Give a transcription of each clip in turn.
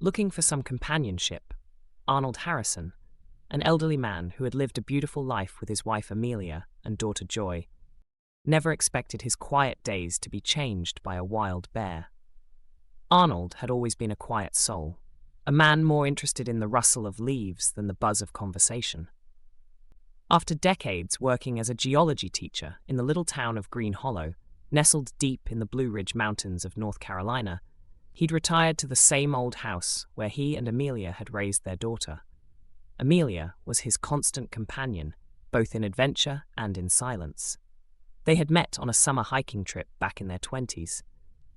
looking for some companionship, Arnold Harrison, an elderly man who had lived a beautiful life with his wife Amelia and daughter Joy, never expected his quiet days to be changed by a wild bear. Arnold had always been a quiet soul, a man more interested in the rustle of leaves than the buzz of conversation. After decades working as a geology teacher in the little town of Green Hollow, nestled deep in the Blue Ridge Mountains of North Carolina, he'd retired to the same old house where he and Amelia had raised their daughter. Amelia was his constant companion, both in adventure and in silence. They had met on a summer hiking trip back in their 20s.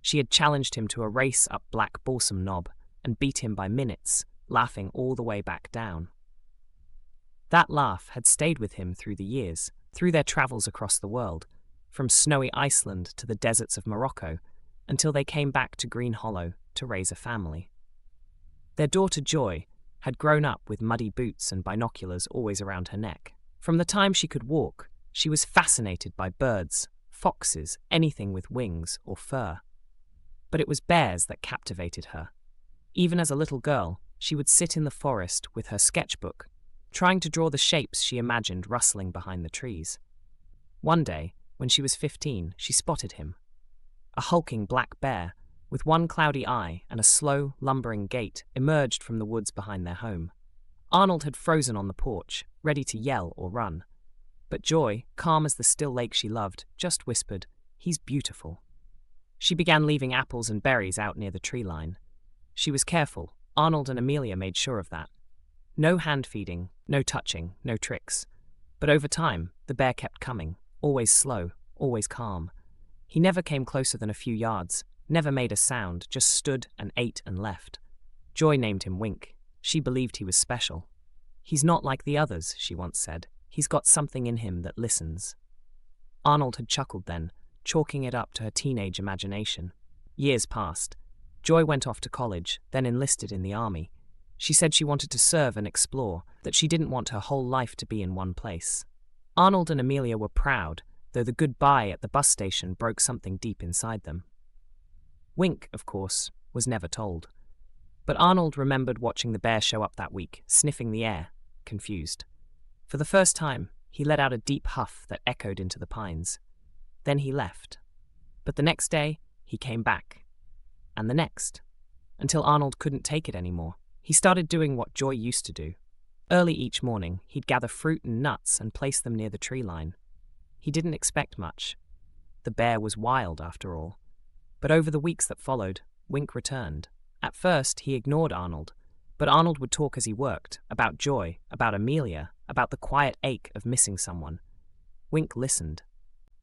She had challenged him to a race up Black Balsam Knob and beat him by minutes, laughing all the way back down. That laugh had stayed with him through the years, through their travels across the world, from snowy Iceland to the deserts of Morocco, until they came back to Green Hollow to raise a family. Their daughter Joy had grown up with muddy boots and binoculars always around her neck. From the time she could walk, she was fascinated by birds, foxes, anything with wings or fur. But it was bears that captivated her. Even as a little girl, she would sit in the forest with her sketchbook, trying to draw the shapes she imagined rustling behind the trees. One day, when she was 15, she spotted him. A hulking black bear, with one cloudy eye and a slow, lumbering gait, emerged from the woods behind their home. Arnold had frozen on the porch, ready to yell or run. But Joy, calm as the still lake she loved, just whispered, "He's beautiful." She began leaving apples and berries out near the tree line. She was careful. Arnold and Amelia made sure of that. No hand-feeding, no touching, no tricks. But over time, the bear kept coming, always slow, always calm. He never came closer than a few yards, never made a sound, just stood and ate and left. Joy named him Wink. She believed he was special. "He's not like the others," she once said. "He's got something in him that listens." Arnold had chuckled then, chalking it up to her teenage imagination. Years passed. Joy went off to college, then enlisted in the army. She said she wanted to serve and explore, that she didn't want her whole life to be in one place. Arnold and Amelia were proud, though the goodbye at the bus station broke something deep inside them. Wink, of course, was never told. But Arnold remembered watching the bear show up that week, sniffing the air, confused. For the first time, he let out a deep huff that echoed into the pines. Then he left. But the next day, he came back. And the next. Until Arnold couldn't take it anymore. He started doing what Joy used to do. Early each morning, he'd gather fruit and nuts and place them near the tree line. He didn't expect much. The bear was wild, after all. But over the weeks that followed, Wink returned. At first, he ignored Arnold. But Arnold would talk as he worked, about Joy, about Amelia, about the quiet ache of missing someone. Wink listened.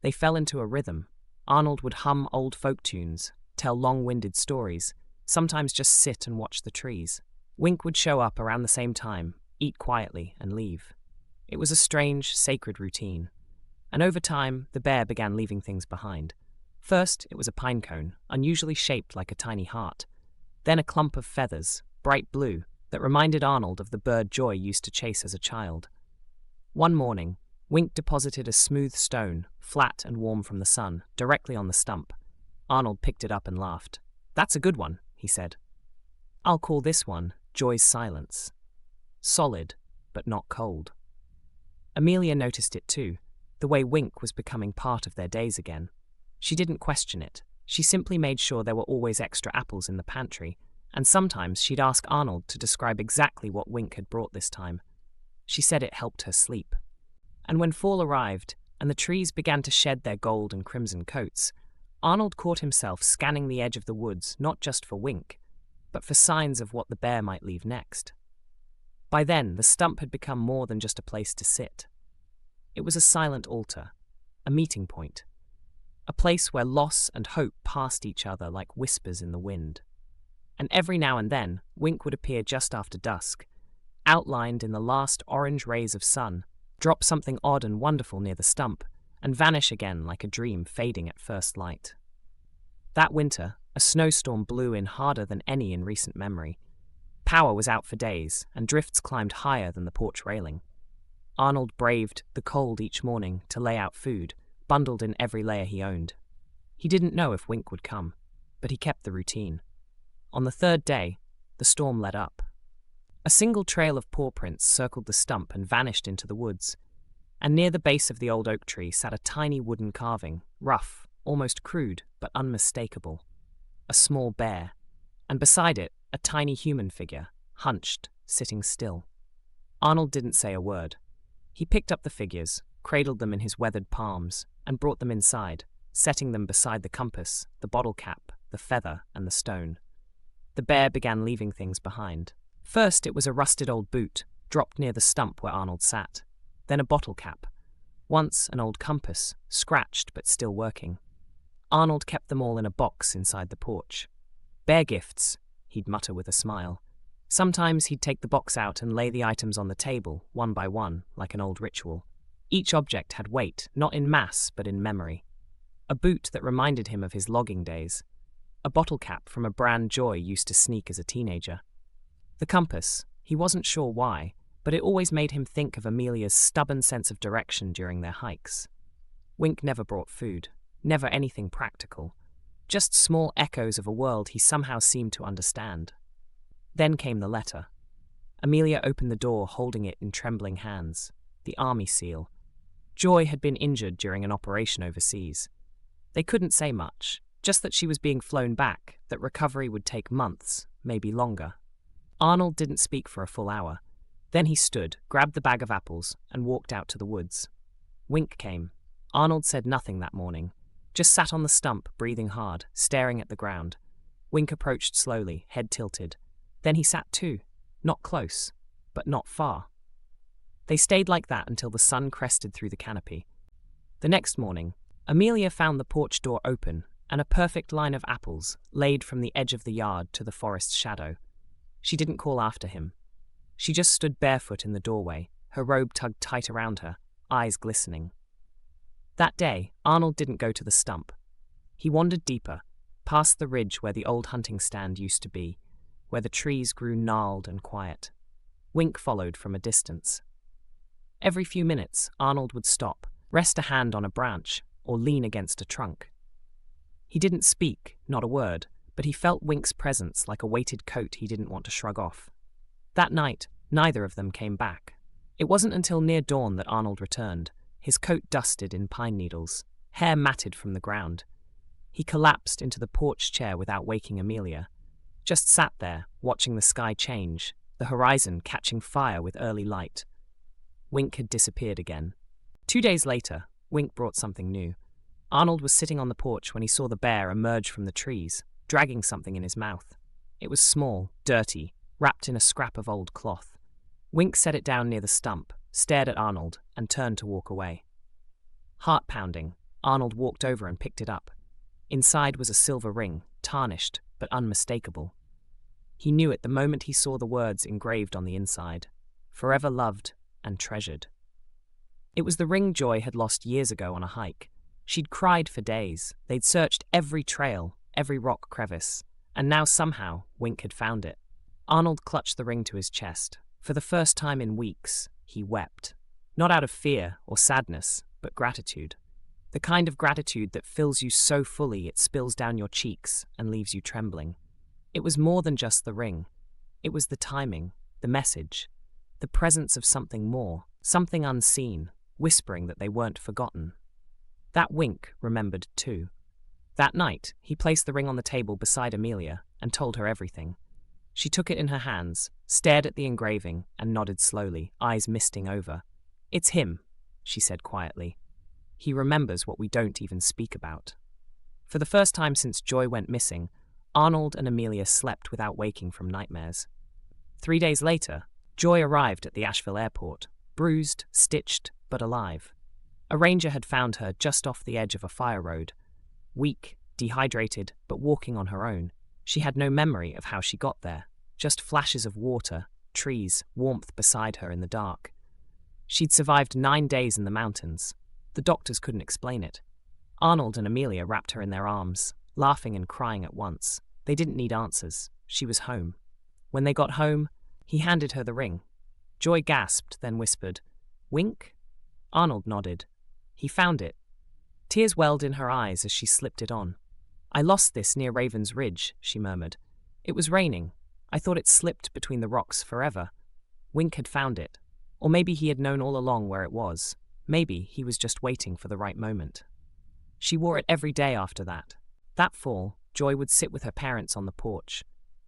They fell into a rhythm. Arnold would hum old folk tunes, tell long-winded stories, sometimes just sit and watch the trees. Wink would show up around the same time, eat quietly, and leave. It was a strange, sacred routine. And over time, the bear began leaving things behind. First, it was a pine cone, unusually shaped like a tiny heart. Then a clump of feathers, bright blue, that reminded Arnold of the bird Joy used to chase as a child. One morning, Wink deposited a smooth stone, flat and warm from the sun, directly on the stump. Arnold picked it up and laughed. "That's a good one," he said. "I'll call this one Joy's Silence." Solid, but not cold. Amelia noticed it too, the way Wink was becoming part of their days again. She didn't question it. She simply made sure there were always extra apples in the pantry, and sometimes she'd ask Arnold to describe exactly what Wink had brought this time. She said it helped her sleep. And when fall arrived, and the trees began to shed their gold and crimson coats, Arnold caught himself scanning the edge of the woods not just for Wink, but for signs of what the bear might leave next. By then, the stump had become more than just a place to sit. It was a silent altar, a meeting point, a place where loss and hope passed each other like whispers in the wind. And every now and then, Wink would appear just after dusk, outlined in the last orange rays of sun, drop something odd and wonderful near the stump, and vanish again like a dream fading at first light. That winter, a snowstorm blew in harder than any in recent memory. Power was out for days, and drifts climbed higher than the porch railing. Arnold braved the cold each morning to lay out food, bundled in every layer he owned. He didn't know if Wink would come, but he kept the routine. On the third day, the storm let up. A single trail of paw prints circled the stump and vanished into the woods, and near the base of the old oak tree sat a tiny wooden carving, rough, almost crude, but unmistakable. A small bear, and beside it, a tiny human figure, hunched, sitting still. Arnold didn't say a word. He picked up the figures, cradled them in his weathered palms, and brought them inside, setting them beside the compass, the bottle cap, the feather, and the stone. The bear began leaving things behind. First, it was a rusted old boot, dropped near the stump where Arnold sat. Then a bottle cap. Once an old compass, scratched but still working. Arnold kept them all in a box inside the porch. Bear gifts, he'd mutter with a smile. Sometimes he'd take the box out and lay the items on the table, one by one, like an old ritual. Each object had weight, not in mass, but in memory. A boot that reminded him of his logging days. A bottle cap from a brand Joy used to sneak as a teenager. The compass, he wasn't sure why, but it always made him think of Amelia's stubborn sense of direction during their hikes. Wink never brought food, never anything practical, just small echoes of a world he somehow seemed to understand. Then came the letter. Amelia opened the door holding it in trembling hands, the army seal. Joy had been injured during an operation overseas. They couldn't say much, just that she was being flown back, that recovery would take months, maybe longer. Arnold didn't speak for a full hour. Then he stood, grabbed the bag of apples, and walked out to the woods. Wink came. Arnold said nothing that morning, just sat on the stump, breathing hard, staring at the ground. Wink approached slowly, head tilted. Then he sat too, not close, but not far. They stayed like that until the sun crested through the canopy. The next morning, Amelia found the porch door open and a perfect line of apples laid from the edge of the yard to the forest's shadow. She didn't call after him. She just stood barefoot in the doorway, her robe tugged tight around her, eyes glistening. That day, Arnold didn't go to the stump. He wandered deeper, past the ridge where the old hunting stand used to be, where the trees grew gnarled and quiet. Wink followed from a distance. Every few minutes, Arnold would stop, rest a hand on a branch, or lean against a trunk. He didn't speak, not a word, but he felt Wink's presence like a weighted coat he didn't want to shrug off. That night, neither of them came back. It wasn't until near dawn that Arnold returned, his coat dusted in pine needles, hair matted from the ground. He collapsed into the porch chair without waking Amelia, just sat there, watching the sky change, the horizon catching fire with early light. Wink had disappeared again. 2 days later, Wink brought something new. Arnold was sitting on the porch when he saw the bear emerge from the trees, dragging something in his mouth. It was small, dirty, wrapped in a scrap of old cloth. Wink set it down near the stump, stared at Arnold, and turned to walk away. Heart pounding, Arnold walked over and picked it up. Inside was a silver ring, tarnished, but unmistakable. He knew it the moment he saw the words engraved on the inside, "Forever loved and treasured." It was the ring Joy had lost years ago on a hike. She'd cried for days. They'd searched every trail, every rock crevice, and now somehow Wink had found it. Arnold clutched the ring to his chest. For the first time in weeks, he wept. Not out of fear or sadness, but gratitude. The kind of gratitude that fills you so fully it spills down your cheeks and leaves you trembling. It was more than just the ring. It was the timing, the message, the presence of something more, something unseen, whispering that they weren't forgotten. That Wink remembered too. That night, he placed the ring on the table beside Amelia and told her everything. She took it in her hands, stared at the engraving, and nodded slowly, eyes misting over. "It's him," she said quietly. "He remembers what we don't even speak about." For the first time since Joy went missing, Arnold and Amelia slept without waking from nightmares. 3 days later, Joy arrived at the Asheville airport, bruised, stitched, but alive. A ranger had found her just off the edge of a fire road. Weak, dehydrated, but walking on her own. She had no memory of how she got there, just flashes of water, trees, warmth beside her in the dark. She'd survived 9 days in the mountains. The doctors couldn't explain it. Arnold and Amelia wrapped her in their arms, laughing and crying at once. They didn't need answers. She was home. When they got home, he handed her the ring. Joy gasped, then whispered, "Wink?" Arnold nodded. He found it. Tears welled in her eyes as she slipped it on. "I lost this near Raven's Ridge," she murmured. "It was raining. I thought it slipped between the rocks forever. Wink had found it. Or maybe he had known all along where it was. Maybe he was just waiting for the right moment. She wore it every day after that. That fall, Joy would sit with her parents on the porch,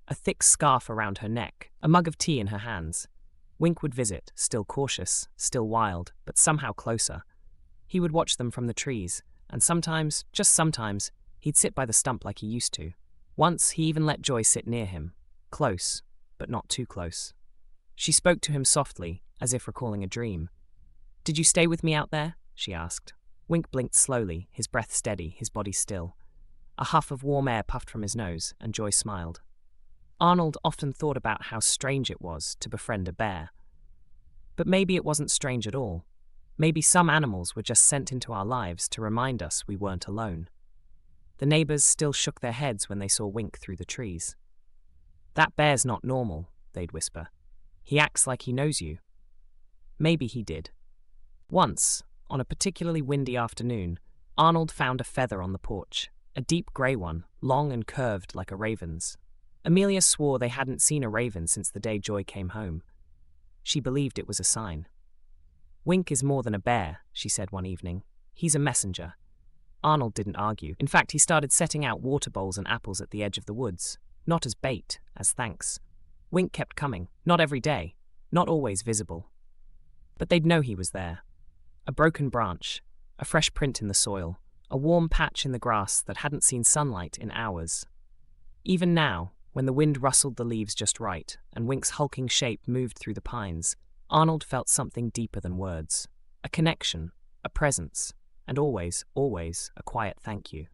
a thick scarf around her neck, a mug of tea in her hands. Wink would visit, still cautious, still wild, but somehow closer. He would watch them from the trees, and sometimes, just sometimes, he'd sit by the stump like he used to. Once, he even let Joy sit near him, close, but not too close. She spoke to him softly, as if recalling a dream. "Did you stay with me out there?" she asked. Wink blinked slowly, his breath steady, his body still. A huff of warm air puffed from his nose, and Joy smiled. Arnold often thought about how strange it was to befriend a bear. But maybe it wasn't strange at all. Maybe some animals were just sent into our lives to remind us we weren't alone. The neighbors still shook their heads when they saw Wink through the trees. "That bear's not normal," they'd whisper. "He acts like he knows you." Maybe he did. Once, on a particularly windy afternoon, Arnold found a feather on the porch, a deep grey one, long and curved like a raven's. Amelia swore they hadn't seen a raven since the day Joy came home. She believed it was a sign. "Wink is more than a bear," she said one evening. "He's a messenger." Arnold didn't argue. In fact, he started setting out water bowls and apples at the edge of the woods, not as bait, as thanks. Wink kept coming, not every day, not always visible. But they'd know he was there. A broken branch, a fresh print in the soil, a warm patch in the grass that hadn't seen sunlight in hours. Even now, when the wind rustled the leaves just right and Wink's hulking shape moved through the pines, Arnold felt something deeper than words. A connection, a presence, and always, always a quiet thank you.